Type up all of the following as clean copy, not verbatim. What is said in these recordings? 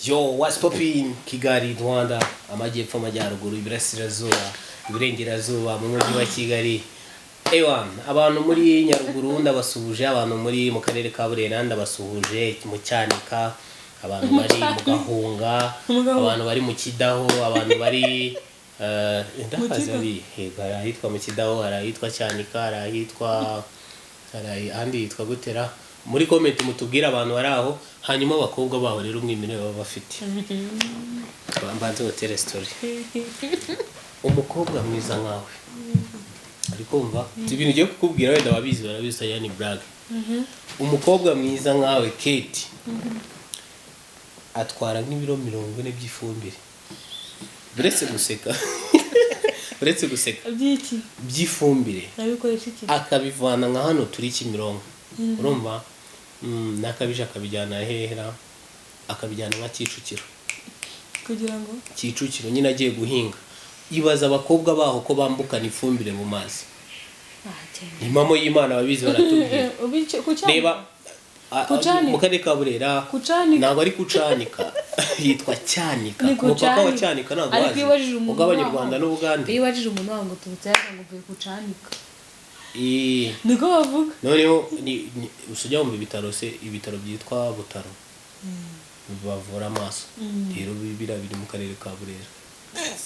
Yo, what's poppin? Kigali, Rwanda, amajyepfo, amajyaruguru, iburasirazuba, iburengerazuba, mu mujyi wa Kigali. Abantu muri Nyaruguru ndabasuhuje, abantu muri mu karere ka Burera ndabasuhuje, mu Cyanika, abantu bari mu Gahunga, abantu bari mu Kidaho, abantu bari ndakaza ari ahitwa mu Kidaho, ahitwa Cyanika, ahitwa ahandi hitwa gutera. Muri comment mutubwire abantu bari aho, hanyuma abakobwa baho rero umwimire baba bafite. Bambanze hotel story. Umukobwa mwiza nkawe. Ariko umva, ibintu ugiye kukubwira wenda wabizi barabizi yani brag. Umukobwa mwiza nkawe Ketty. Atwara nk'ibiro 40 by'ifumbire. Buretse guseka. Buretse guseka. Byiki? By'ifumbire. Nabikoresha iki? Akabivana nka hano turi Kimironko. Urumva? Nakabije akabijyana hehera, akabijyana nka Kicukiro. Kugira ngo Kicukiro nyine agiye guhinga. Ibaza abakobwa baho ko bambukana ifumbire mu mazi. Ni mamo y'Imana babizi baratubwira. Reba mu karere ka Burera ntabwo ari kucanika, yitwa Cyanika. Umupaka wa Cyanika ntabwo wazi. Ugabanya u Rwanda n'Ubugande. Iyo wajije umuntu wango tubutsaga ngo uvuye kucanika. Niko bavuga. Noneho usujya mu bitaro ibitaro byitwa Butaro. Bavura amaso. Rero biri mu karere ka Burera.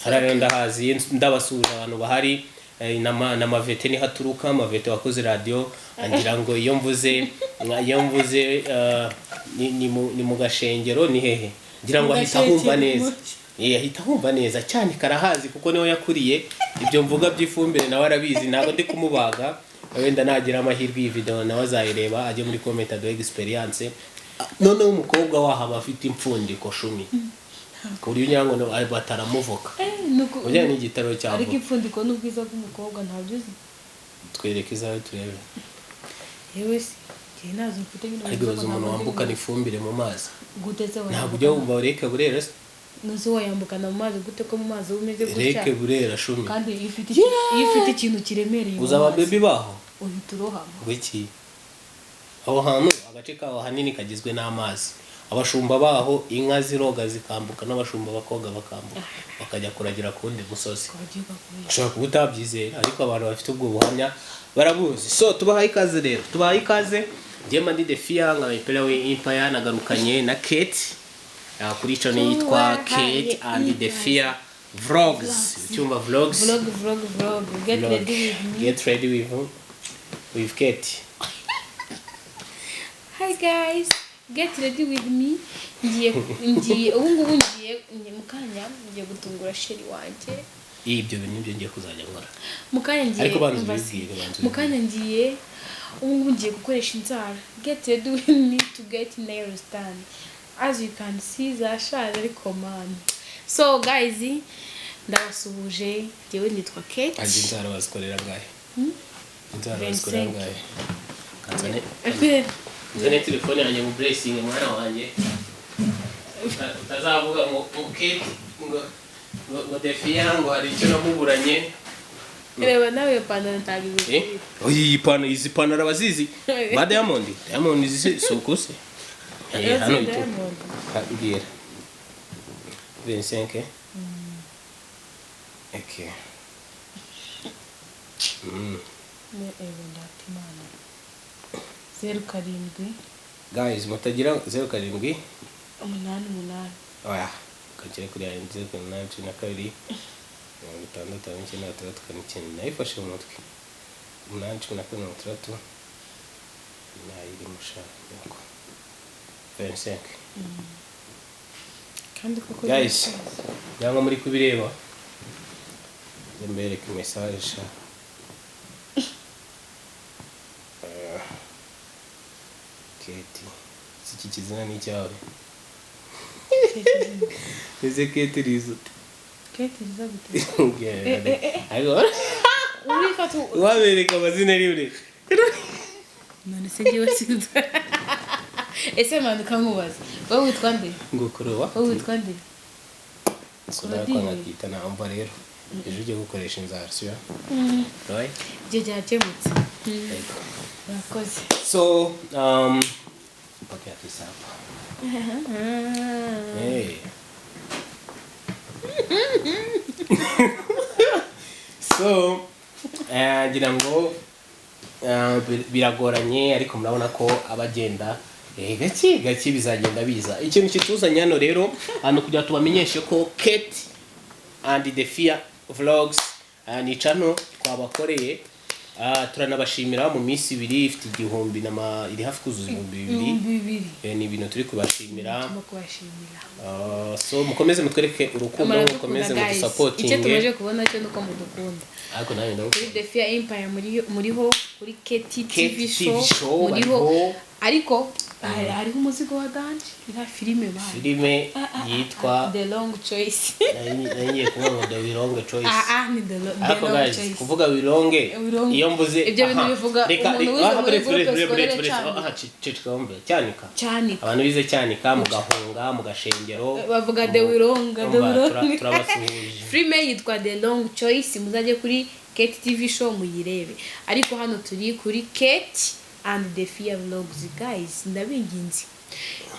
Harare ndahazi ndabasuhuje abantu bahari n'amavete ni haturuka amavete wakoze radio angira ngo iyo mvuze ni mu gashengero ni hehe ngira ngo ahita humva neza ahita humva neza cyane karahazi kuko niho yakuriye ibyo mvuga by'ifumbire nawe arabizi ntabwo ndi kumubaga wenda nagira amahirwe iyi video nawe azayireba ajye muri comment ado experience none umukobwa wahaba afite impfundiko 10 kuri nyango no bataramuvoka ujya ni igitaro cyabo ariko impfundiko n'ubwiza bw'umukobwa ntabyo uzi twereke izawe turebe yewe si nazo mfite bino ariko umuntu wambuka ifumbire mu mazi guteze wa ntabwo ujya wumva reke Burera nuzo wayambukana mu mazi gute ko mu mazi umeze gutya reke Burera 10 kandi ifite ikintu kiremereye uzaba baby baho uhiturohama gwiki aho hantu agace kaho hanini kagizwe n'amazi abashumba baho inka ziroga zikambuka n'abashumba bakoga bakambuka bakajya kuragira kundi musozi ashaka kutabyizera ariko abantu bafite ubwo buhamya barabuzi so tubahaye ikaze rero tubahaye ikaze Diamond de Fia nka ipera we Empire nagarukanye na Ketty kuri channel yitwa Ketty and the Fia vlogs cyumba vlogs vlog get ready with Ketty. Hi guys, get ready with me. Ngiye ubungubu ngiye mukanya ngiye gutungura sheri wanje. Ibyo bintu nibyo ngiye kuzajya nkora. Mukanya ngiye ariko banzubwire mukanya ngiye ubungubu ngiye gukoresha inzara. Get ready with me to get nails done. As you can see zashaje ariko man. So guys, ndabasuhuje jewe nitwa Ketty. Anje inzara bazikorera ngahe? Inzara bazikorera ngahe? Kanzane. Zane telefone yanjye mu blessing mwana wanjye. Utazavuga ngo Ketty ngo Defia ngo hari icyo namuburanye. Reba nawe panana tagize. Oyi pana izi panara bazizi. Ba Diamond izi sokose. Hano ito. Ngira. 25. Okay. Ne ndatimana. 07 guys mutagira 07 8 oya kagere kuri ya 08 nayifashe mu mutwe 8 nayiri mushaka 25 kandi koko guys yanga muri kubireba mbere ku message sha Ketty siki kizina ni cyawe ese Ketty rizo Ketty rizo gute ayo uri fatu wabereka amazina riure none se giye wasinze ese manu kankubaza wowe witwa nde ngo kuroba wowe witwa nde sura kwa nakita na amba rero ejo ugiye gukoresha inzara siyo right je cyakemutse Rakoze. So pakai hati siapa So ngira ngo biragoranye ariko murabona ko abagenda gake bizagenda biza. Ikintu kituzanye hano rero hano kugira tubamenyeshe ko Ketty and the Fear Vlogs ni channel twabakoreye. Turanabashimira mu minsi 2 ifite igihumbi iri hafi kuzuza 2,000. Ni ibintu turi kubashimira. So mukomeze mutwereke urukundo, mukomeze mudusapotinge. Icyo tumaje kubona cyo nuko mudukunda. Ariko nawe ndabona kuri The Fear Empire muriho kuri Ketty TV show muriho, ariko hariho umuzigo wa dance ira filime yitwa The Long Choice. Ngiye kuvuga The Long Choice. Ni The Long Choice. Kuvuga wironge iyo mbuze ibyo bintu bivuga umuntu wize muri groupe scolaire cyanika abantu bize cyanika mugahunga mugashengero bavuga The Wironga turabasuhuje. Filime yitwa The Long Choice, muzaje kuri Ketty TV show muyirebe. Ariko hano turi kuri Ketty and The Fear Vlogs. Guys, ndabinginze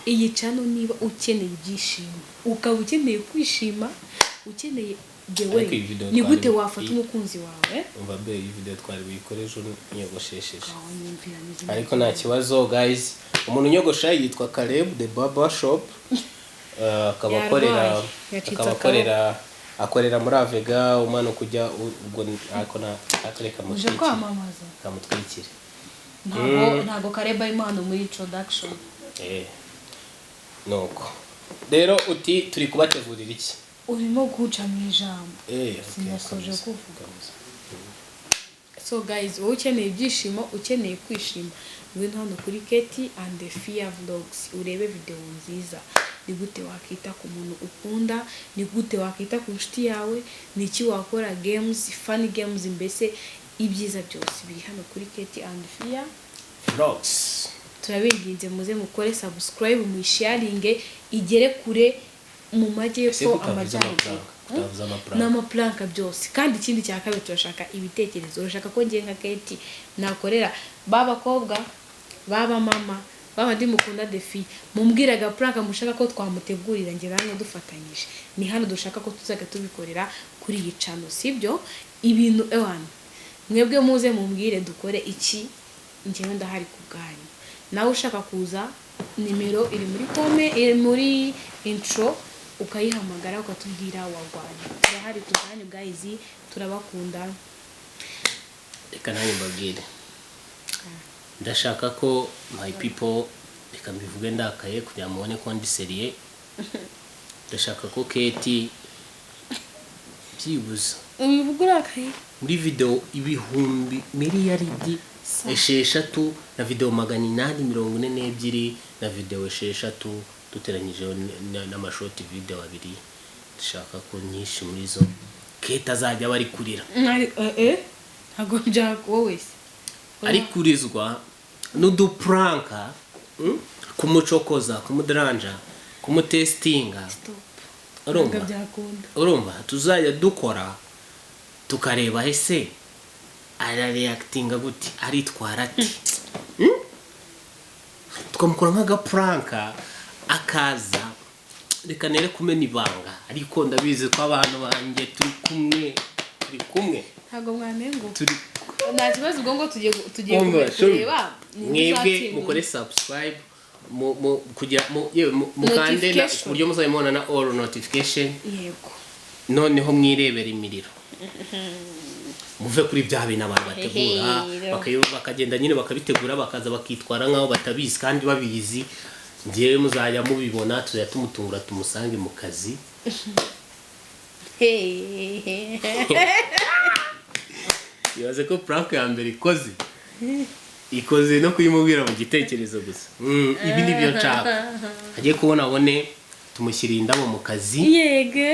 iyi channel niba ukeneye ibyishimo, ukaba ukeneye kwishima, ukeneye the way ni gute wafata umukunzi wawe umva be iyi video twari buyikoresha nyogoshesheje. Ariko nta kibazo guys, umuntu nyogosha yitwa Caleb the Barber Shop. akorera muri Avega umano kujya ubwo ariko akoreka mu uje kwamamaza kamutwikire ntago Kareba imana muri introduction. Nuko rero uti turi kubategurira iki? Urimo guca mu ijambo sinasoje kuvuga. So guys, wowe ukeneye ibyishimo, ukeneye kwishima, ngwino hano kuri Ketty and The Fear Vlogs urebe video nziza. Ni gute wakita ku muntu ukunda, ni gute wakita ku nshuti yawe, ni iki wakora, games, funny games, mbese ibyiza byose biri hano kuri Ketty and The Fear Vlogs. Turabinginze muze mukore subscribe, muyisharinge igere kure mu majyepfo amajyaruguru n'amaplanka byose. Kandi ikindi cya kabiri turashaka ibitekerezo. Urashaka ko ngiye nka Ketty nakorera babakobwa, baba mama, baba ndi mukunda The Fear, mumbwiraga planka mushaka ko twamutegurira ngira hano dufatanyije. Ni hano dushaka ko tuzaga tubikorera kuri iyi channel, sibyo? Ibintu ewana mwebwe muze mumbwire dukore iki, ngewe ndahari kubwanyu. Nawe ushaka kuza, nimero iri muri muri intro, ukayihamagara ukatubwira wagwanya. Turahari kubwanyu guys, turabakunda. Reka nanjye mbabwire, ndashaka ko my people reka mbivuge ndakaye kugira mubone ko ndi seriye. Ndashaka ko Ketty byibuza ubivuga urakaye muri video ibihumbi miliyaridi 6 na video 842 na video 6 duteranyije n'amashoti video 2. Ndashaka ko nyinshi muri zo Ketty azajya bari kurira. Ntago byako wowe ari kurizwa n'udupranka kumucokoza, kumudrangja, kumutestinga. Urumva tuzajya dukora tukareba ese ara reactinga gute, aritwara ati tukamukora nk'agapranka akaza reka nere kumena ibanga. Ariko ndabizi ko abantu banjye turi kumwe ntago mwanengo nta kibazo ubwo ngo tugiye kureba. Mwebwe mukore subscribe kugira mukandena ku buryo muzabimona na all notification. Yego, noneho mwirebera imiriro muve kuri bya bintu abantu bategura bakagenda nyine bakabitegura bakaza bakitwara nkaho batabizi kandi babizi. Ngiye muzajya mubibona tuzajya tumutungura tumusange mu kazi. Yaze ko prank ya mbere ikoze no kuyimubwira mu gitekerezo gusa. Ibi ni byo nshaka. Agiye kubona abone tumushyira indabo mu kazi. Yego.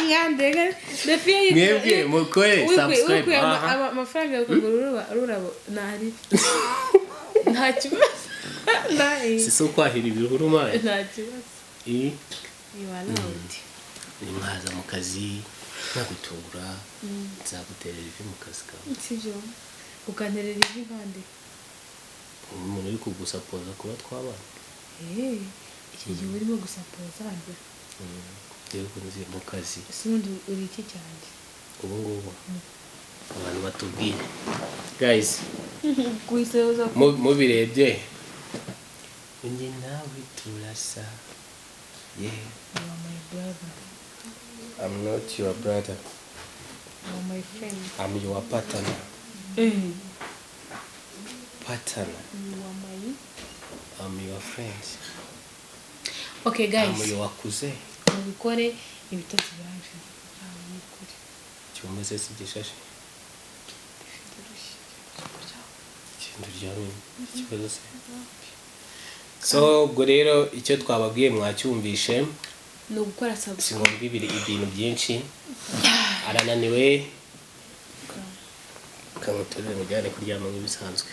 Ngandega The Fear mwebwe mukore subscribe. Amafaranga yo kugura ururabo nari nta kibazo. Siso kwahira ibihuruma. Nta kibazo. Iwalaundi. Ni mwaza mu kazi nagutungura nzaguterera ivi mu kazi kawe. Sibyo ukanterera ivi kandi umuntu uri kugusapoza kuba twabana iki gihe urimo gusapoza harya rero kunzi mu kazi sibundi uri iki cyane ubu ngubu abantu batubwire guys kuisoza mubirebye unjye nawe turasa yeah you are my brother I'm not your brother you are my friend I'm your partner partner you are my I'm your friend okay guys I'm your cousin mubikore ibitotsi biraje mubikore cyumeze sigishashe kintu ryamye ikibazo se so ubwo rero icyo twababwiye mwacyumvishe no gukora subscribe singombwa ibintu byinshi arananiwe kamuterere mujyane kuryama nk'ibisanzwe